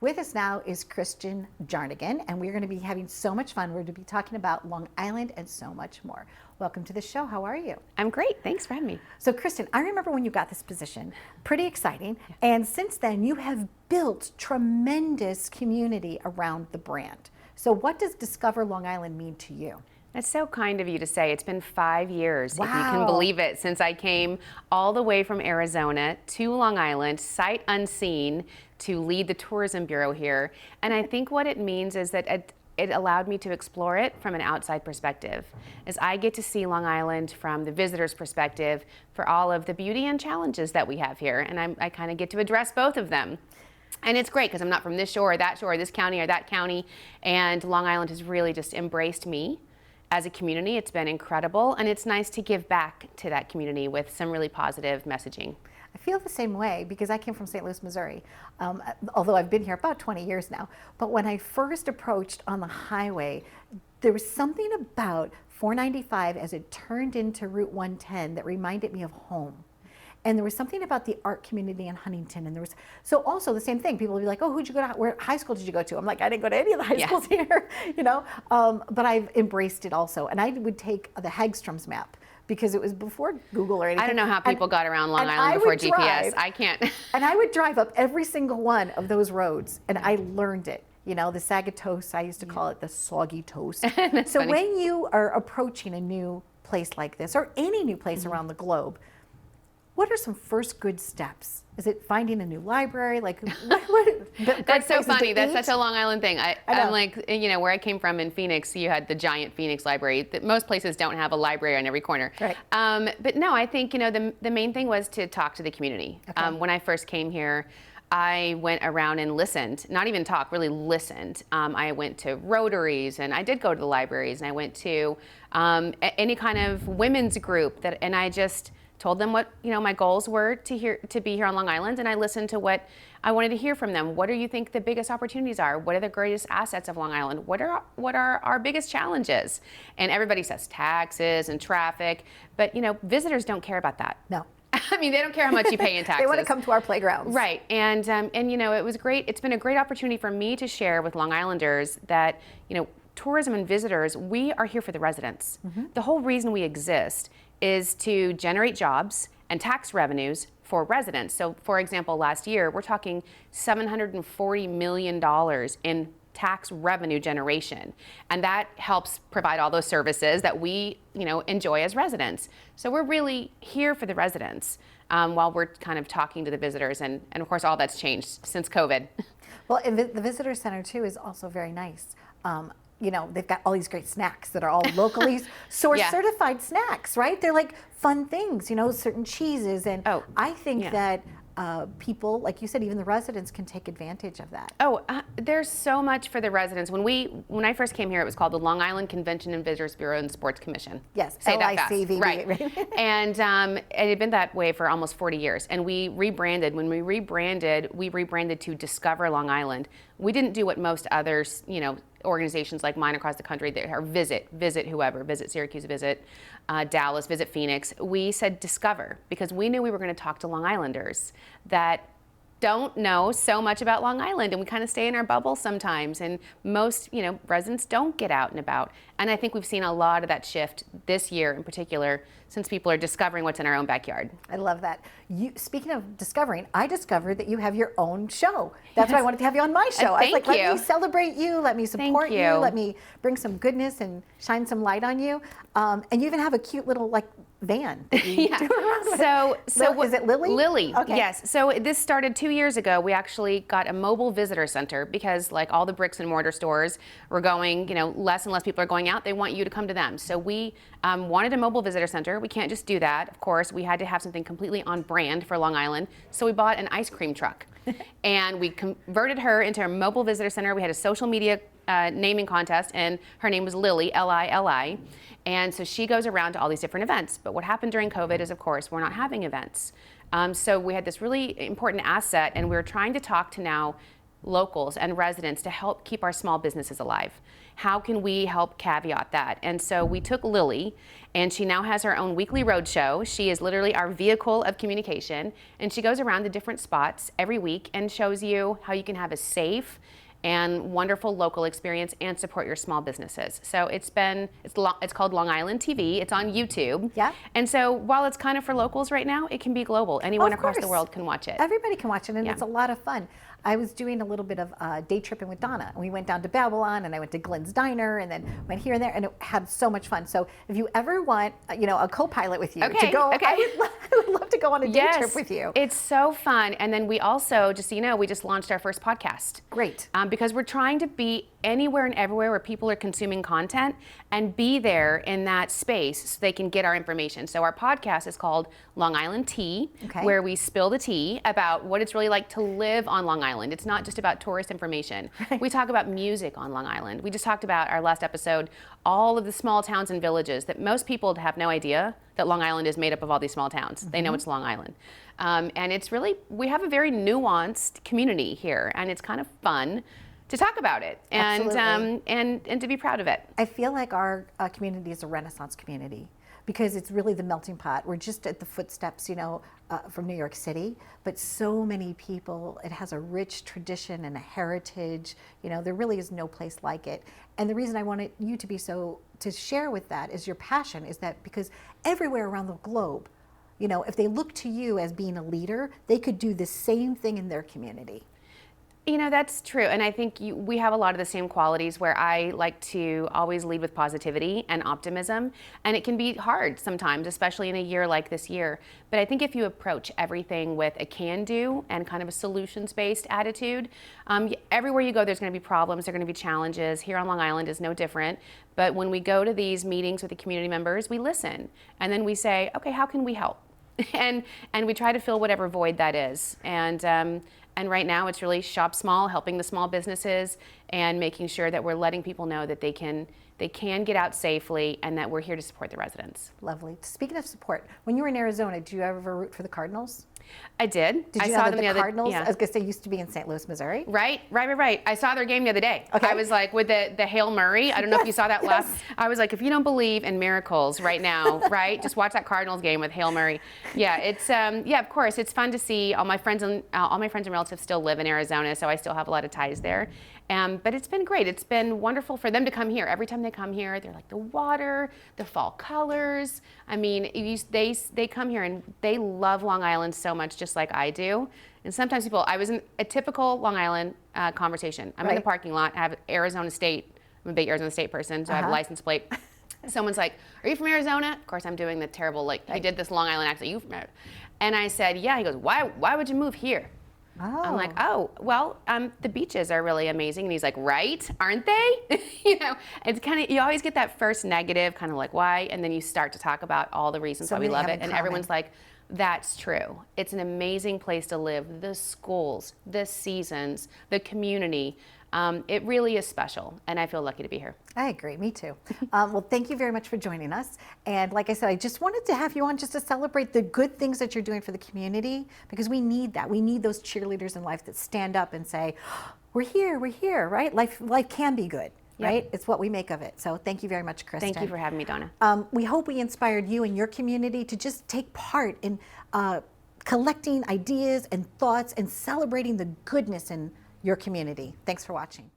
With us now is Kristen Jarnagin, and we're going to be having so much fun. We're going to be talking about Long Island and so much more. Welcome to the show. How are you? I'm great. Thanks for having me. So, Kristen, I remember when you got this position, pretty exciting. Yeah. And since then, you have built tremendous community around the brand. So what does Discover Long Island mean to you? That's so kind of you to say. It's been 5 years, wow. if you can believe it, since I came all the way from Arizona to Long Island, sight unseen, to lead the tourism bureau here. And I think what it means is that it allowed me to explore it from an outside perspective, as I get to see Long Island from the visitor's perspective for all of the beauty and challenges that we have here. And I kind of get to address both of them. And it's great because I'm not from this shore or that shore, or this county or that county. And Long Island has really just embraced me as a community. It's been incredible, and it's nice to give back to that community with some really positive messaging. I feel the same way because I came from St. Louis, Missouri, although I've been here about 20 years now. But when I first approached on the highway, there was something about 495 as it turned into Route 110 that reminded me of home. And there was something about the art community in Huntington, and there was, so also the same thing, people would be like, oh, who'd you go to, where high school did you go to? I'm like, I didn't go to any of the high schools here, you know, but I've embraced it also. And I would take the Hagstrom's map because it was before Google or anything. I don't know how people got around Long Island before GPS. I can't. And I would drive up every single one of those roads, and I learned it. You know, the Sagatoast, I used to call it the soggy toast. So funny. When you are approaching a new place like this, or any new place around the globe, what are some first good steps? Is it finding a new library? Like, That's so funny. That's such a Long Island thing. I'm like, you know, where I came from in Phoenix, you had the giant Phoenix library. Most places don't have a library on every corner. Right. But no, I think, you know, the main thing was to talk to the community. Okay. When I first came here, I went around and listened, not even talk, really listened. I went to Rotaries, and I did go to the libraries, and I went to any kind of women's group and I just told them what, you know, my goals were to be here on Long Island, and I listened to what I wanted to hear from them. What do you think the biggest opportunities are? What are the greatest assets of Long Island? What are our biggest challenges? And everybody says taxes and traffic, but you know, visitors don't care about that. No. I mean, they don't care how much you pay in taxes. They want to come to our playgrounds. Right, and you know, it was great. It's been a great opportunity for me to share with Long Islanders that, you know, tourism and visitors, we are here for the residents. Mm-hmm. The whole reason we exist is to generate jobs and tax revenues for residents. So for example, last year, we're talking $740 million in tax revenue generation. And that helps provide all those services that we, you know, enjoy as residents. So we're really here for the residents while we're kind of talking to the visitors. And of course, all that's changed since COVID. Well, and the visitor center too is also very nice. You know, they've got all these great snacks that are all locally sourced, yeah. Certified snacks, right? They're like fun things, you know, certain cheeses. And I think that people, like you said, even the residents can take advantage of that. There's so much for the residents. When I first came here, it was called the Long Island Convention and Visitors Bureau and Sports Commission. Yes, say that fast. LICVB, right? And it had been that way for almost 40 years. And we rebranded. When we rebranded to Discover Long Island. We didn't do what most others, you know, organizations like mine across the country that are visit whoever, visit Syracuse, visit Dallas, visit Phoenix. We said discover because we knew we were going to talk to Long Islanders that don't know so much about Long Island, and we kind of stay in our bubble sometimes, and most, you know, residents don't get out and about. And I think we've seen a lot of that shift this year in particular, since people are discovering what's in our own backyard. I love that. Speaking of discovering, I discovered that you have your own show. That's why I wanted to have you on my show. I was like, let me celebrate you, let me support you, let me bring some goodness and shine some light on you. And you even have a cute little like van that you do around with. So is it Lily? Lily, okay. Yes. So this started 2 years ago. We actually got a mobile visitor center because like all the bricks and mortar stores were going, you know, less and less people are going out. They want you to come to them. So we wanted a mobile visitor center. We can't just do that. Of course, we had to have something completely on brand for Long Island. So we bought an ice cream truck and we converted her into a mobile visitor center. We had a social media naming contest, and her name was Lily, L-I-L-I. And so she goes around to all these different events. But what happened during COVID is, of course, we're not having events. So we had this really important asset, and we were trying to talk to now locals and residents to help keep our small businesses alive? How can we help caveat that? And so we took Lily, and she now has her own weekly road show. She is literally our vehicle of communication, and she goes around to different spots every week and shows you how you can have a safe and wonderful local experience and support your small businesses. So it's called Long Island TV. It's on YouTube. Yeah. And so while it's kind of for locals right now, it can be global. Anyone across the course. world can watch it. Everybody can watch it, and Yeah. it's a lot of fun. I was doing a little bit of day tripping with Donna. We went down to Babylon, and I went to Glenn's Diner, and then went here and there, and it had so much fun. So if you ever want, a co-pilot with you to go, Okay. I would love to go on a day trip with you. It's so fun. And then we also, just so you know, we just launched our first podcast. Great. Because we're trying to be anywhere and everywhere where people are consuming content and be there in that space so they can get our information. So our podcast is called Long Island Tea, Okay. where we spill the tea about what it's really like to live on Long Island. It's not just about tourist information. We talk about music on Long Island. We just talked about our last episode, all of the small towns and villages that most people have no idea that Long Island is made up of all these small towns. They know it's Long Island. And it's really, we have a very nuanced community here, and it's kind of fun to talk about it Absolutely. and to be proud of it. I feel like our community is a Renaissance community because it's really the melting pot. We're just at the footsteps, from New York City, but so many people, it has a rich tradition and a heritage. There really is no place like it. And the reason I wanted you to be to share with that is your passion, is that because everywhere around the globe, if they look to you as being a leader, they could do the same thing in their community. That's true. And I think we have a lot of the same qualities where I like to always lead with positivity and optimism. And it can be hard sometimes, especially in a year like this year. But I think if you approach everything with a can-do and kind of a solutions-based attitude, everywhere you go, there's going to be problems, there are going to be challenges. Here on Long Island is no different. But when we go to these meetings with the community members, we listen. And then we say, okay, how can we help? and we try to fill whatever void that is. And right now it's really shop small, helping the small businesses and making sure that we're letting people know that they can get out safely and that we're here to support the residents. Lovely. Speaking of support, when you were in Arizona, did you ever root for the Cardinals? I did. Did you I know saw that them the other Cardinals, yeah. I was going to say, used to be in St. Louis, Missouri? Right. I saw their game the other day. Okay. I was like, with the Hail Murray, I don't know if you saw that last, I was like, if you don't believe in miracles right now, right, just watch that Cardinals game with Hail Murray. Yeah, it's, of course, it's fun to see. All my friends and relatives still live in Arizona, so I still have a lot of ties there. But it's been great. It's been wonderful for them to come here. Every time they come here, they're like the water, the fall colors. I mean, they come here and they love Long Island so much, just like I do. And sometimes I was in a typical Long Island conversation. I'm in the parking lot. I have Arizona State. I'm a big Arizona State person, so I have a license plate. Someone's like, "Are you from Arizona?" Of course, I'm doing the terrible, he did this Long Island accent. "You from Arizona?" And I said, "Yeah." He goes, "Why would you move here?" Oh. I'm like, "Oh, well, the beaches are really amazing." And he's like, "Right, aren't they?" It's kind of, you always get that first negative, kind of like, why? And then you start to talk about all the reasons why we love it. And everyone's like, that's true. It's an amazing place to live. The schools, the seasons, the community. It really is special, and I feel lucky to be here. I agree, me too. Well, thank you very much for joining us. And like I said, I just wanted to have you on just to celebrate the good things that you're doing for the community, because we need that. We need those cheerleaders in life that stand up and say, we're here, right? Life can be good, right? It's what we make of it. So thank you very much, Kristen. Thank you for having me, Donna. We hope we inspired you and your community to just take part in collecting ideas and thoughts and celebrating the goodness in your community. Thanks for watching.